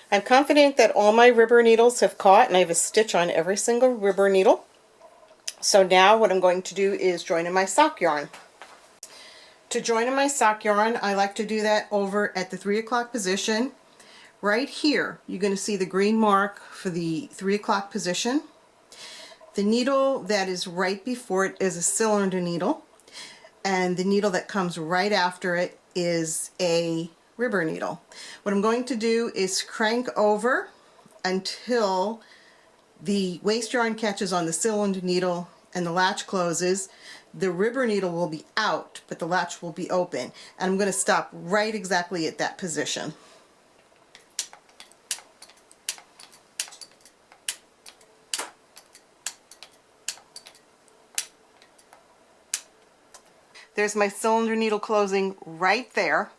I'm confident that all my ribber needles have caught, and I have a stitch on every single ribber needle. So now what I'm going to do is join in my sock yarn. To join in my sock yarn, I like to do that over at the 3 o'clock position. Right here, you're going to see the green mark for the 3 o'clock position. The needle that is right before it is a cylinder needle, and the needle that comes right after it is a ribber needle. What I'm going to do is crank over until the waste yarn catches on the cylinder needle and the latch closes. The ribber needle will be out, but the latch will be open. And I'm going to stop right exactly at that position. There's my cylinder needle closing right there.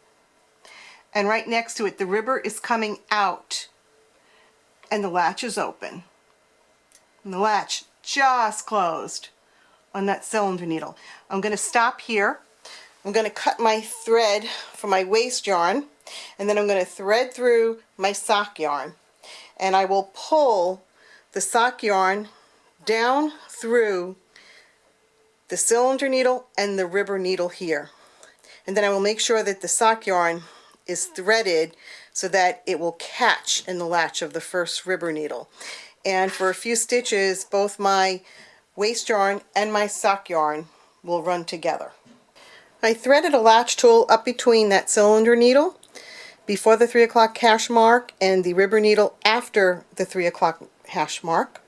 And right next to it, the ribber is coming out and the latch is open. And the latch just closed on that cylinder needle. I'm going to stop here. I'm going to cut my thread for my waste yarn, and then I'm going to thread through my sock yarn. And I will pull the sock yarn down through the cylinder needle and the ribber needle here. And then I will make sure that the sock yarn is threaded so that it will catch in the latch of the first ribber needle. And for a few stitches, both my waste yarn and my sock yarn will run together. I threaded a latch tool up between that cylinder needle before the 3 o'clock hash mark and the ribber needle after the 3 o'clock hash mark.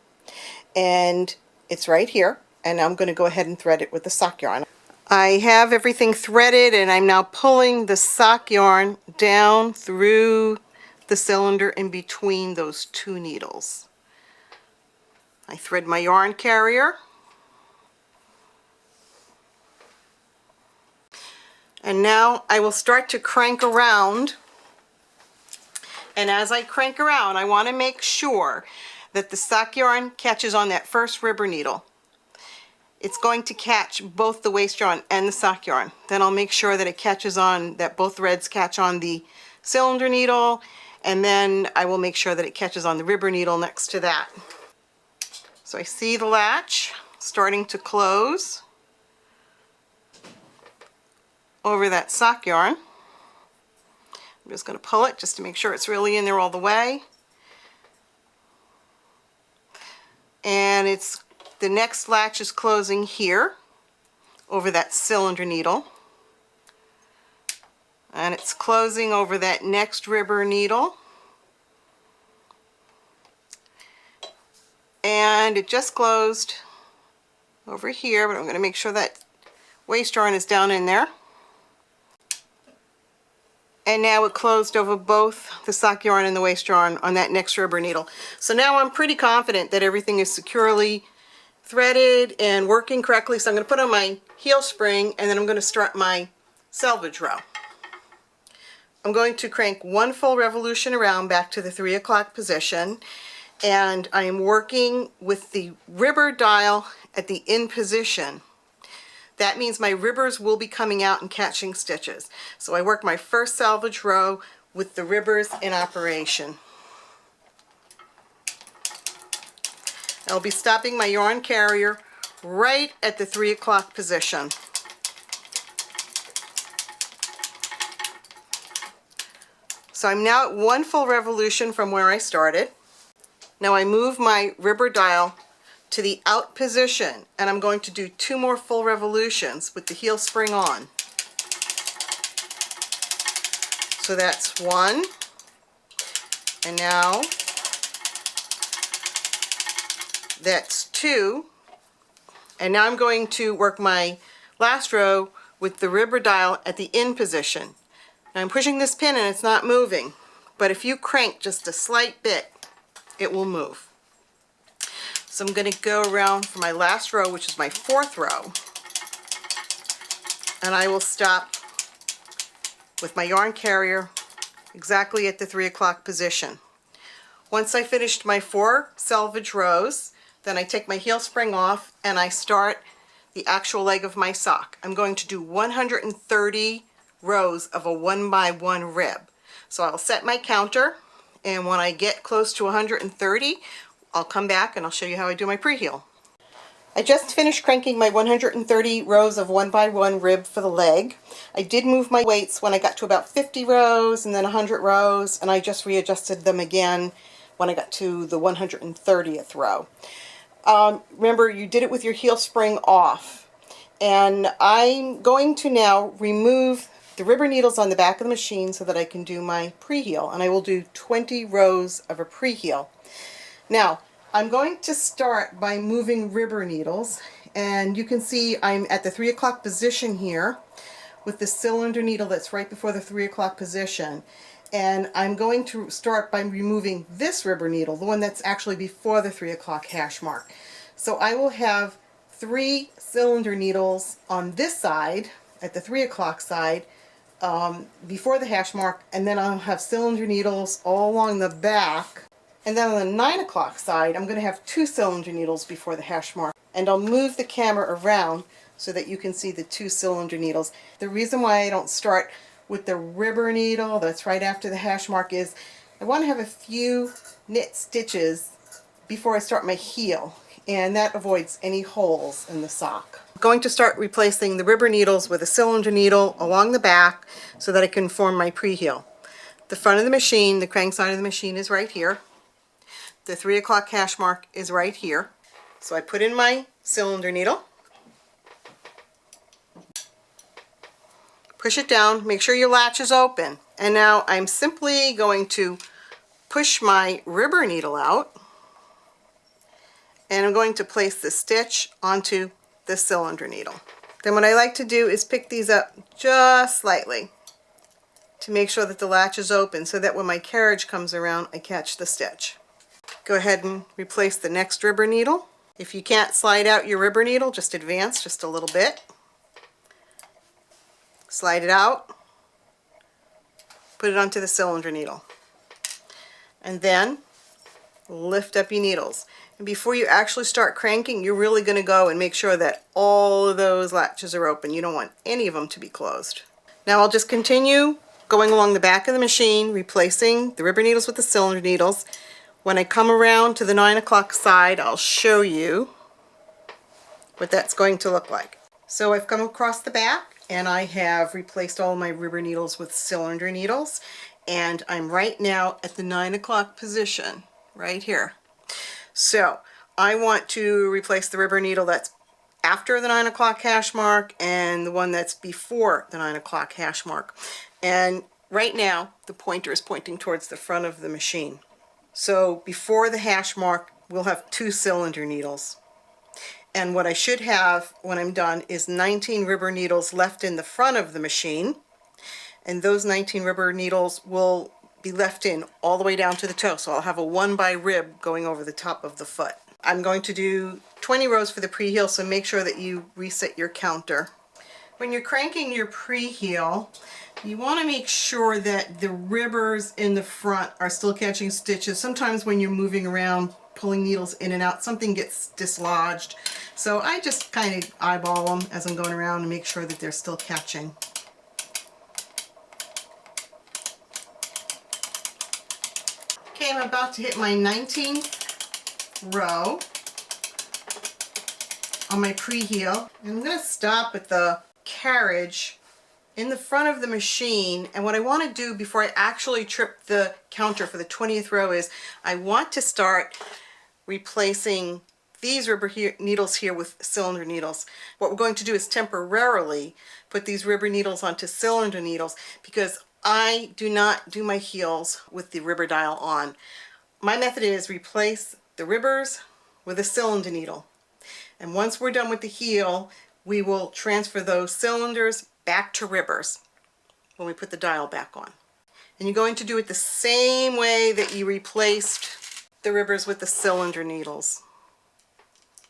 And it's right here, and I'm going to go ahead and thread it with the sock yarn. I have everything threaded, and I'm now pulling the sock yarn down through the cylinder in between those two needles. I thread my yarn carrier, and now I will start to crank around. And as I crank around, I want to make sure that the sock yarn catches on that first ribber needle. It's going to catch both the waste yarn and the sock yarn. Then I'll make sure that it catches on, that both threads catch on the cylinder needle, and then I will make sure that it catches on the ribber needle next to that. So I see the latch starting to close over that sock yarn. I'm just going to pull it just to make sure it's really in there all the way. And the next latch is closing here over that cylinder needle. And it's closing over that next ribber needle. And it just closed over here, but I'm going to make sure that waste yarn is down in there. And now it closed over both the sock yarn and the waste yarn on that next ribber needle. So now I'm pretty confident that everything is securely threaded and working correctly. So I'm going to put on my heel spring, and then I'm going to start my salvage row. I'm going to crank one full revolution around back to the 3 o'clock position, and I am working with the ribber dial at the in position. That means my ribbers will be coming out and catching stitches. So I work my first salvage row with the ribbers in operation. I'll be stopping my yarn carrier right at the 3 o'clock position. So I'm now at one full revolution from where I started. Now I move my ribber dial to the out position, and I'm going to do 2 more full revolutions with the heel spring on. So that's 1, and now that's 2, and now I'm going to work my last row with the ribber dial at the in position. Now I'm pushing this pin and it's not moving, but if you crank just a slight bit, it will move. So I'm going to go around for my last row, which is my 4th row, and I will stop with my yarn carrier exactly at the 3 o'clock position. Once I finished my 4 salvage rows, then I take my heel spring off and I start the actual leg of my sock. I'm going to do 130 rows of a 1 by 1 rib. So I'll set my counter and when I get close to 130, I'll come back and I'll show you how I do my pre-heel. I just finished cranking my 130 rows of 1x1 rib for the leg. I did move my weights when I got to about 50 rows and then 100 rows, and I just readjusted them again when I got to the 130th row. Remember, you did it with your heel spring off. And I'm going to now remove the rubber needles on the back of the machine so that I can do my pre-heel. And I will do 20 rows of a pre-heel. Now, I'm going to start by moving rubber needles, and you can see I'm at the 3 o'clock position here with the cylinder needle that's right before the 3 o'clock position. And I'm going to start by removing this rubber needle, the one that's actually before the 3 o'clock hash mark. So I will have 3 cylinder needles on this side, at the 3 o'clock side, before the hash mark, and then I'll have cylinder needles all along the back. And then on the 9 o'clock side, I'm going to have 2 cylinder needles before the hash mark. And I'll move the camera around so that you can see the 2 cylinder needles. The reason why I don't start with the rubber needle that's right after the hash mark is I want to have a few knit stitches before I start my heel, and that avoids any holes in the sock. I'm going to start replacing the rubber needles with a cylinder needle along the back so that I can form my pre-heel. The front of the machine, the crank side of the machine, is right here. The 3 o'clock hash mark is right here. So I put in my cylinder needle, push it down, make sure your latch is open, and now I'm simply going to push my rubber needle out, and I'm going to place the stitch onto the cylinder needle. Then what I like to do is pick these up just slightly to make sure that the latch is open so that when my carriage comes around I catch the stitch. Go ahead and replace the next rubber needle. If you can't slide out your rubber needle, just advance just a little bit. Slide it out, put it onto the cylinder needle, and then lift up your needles. And before you actually start cranking, you're really going to go and make sure that all of those latches are open. You don't want any of them to be closed. Now I'll just continue going along the back of the machine, replacing the rubber needles with the cylinder needles. When I come around to the 9 o'clock side, I'll show you what that's going to look like. So I've come across the back and I have replaced all my rubber needles with cylinder needles, and I'm right now at the 9 o'clock position right here. So I want to replace the rubber needle that's after the 9 o'clock hash mark and the one that's before the 9 o'clock hash mark. And right now the pointer is pointing towards the front of the machine. So before the hash mark we'll have 2 cylinder needles. And what I should have when I'm done is 19 rubber needles left in the front of the machine. And those 19 rubber needles will be left in all the way down to the toe. So I'll have a 1 by rib going over the top of the foot. I'm going to do 20 rows for the pre-heel, so make sure that you reset your counter. When you're cranking your pre-heel, you want to make sure that the ribbers in the front are still catching stitches. Sometimes when you're moving around, pulling needles in and out, something gets dislodged. So I just kind of eyeball them as I'm going around and make sure that they're still catching. Okay, I'm about to hit my 19th row on my pre-heel. And I'm going to stop at the carriage in the front of the machine, and what I want to do before I actually trip the counter for the 20th row is I want to start replacing these rubber needles here with cylinder needles. What we're going to do is temporarily put these rubber needles onto cylinder needles because I do not do my heels with the rubber dial on. My method is replace the ribbers with a cylinder needle, and once we're done with the heel we will transfer those cylinders back to ribbers when we put the dial back on. And you're going to do it the same way that you replaced the ribbers with the cylinder needles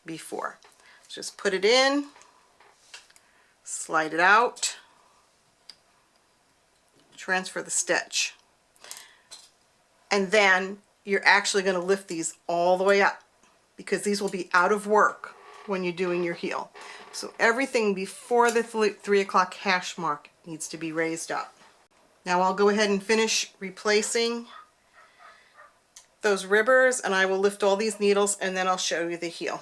before. Just put it in, slide it out, transfer the stitch, and then you're actually going to lift these all the way up because these will be out of work when you're doing your heel. So everything before the 3 o'clock hash mark needs to be raised up. Now I'll go ahead and finish replacing those ribbers and I will lift all these needles and then I'll show you the heel.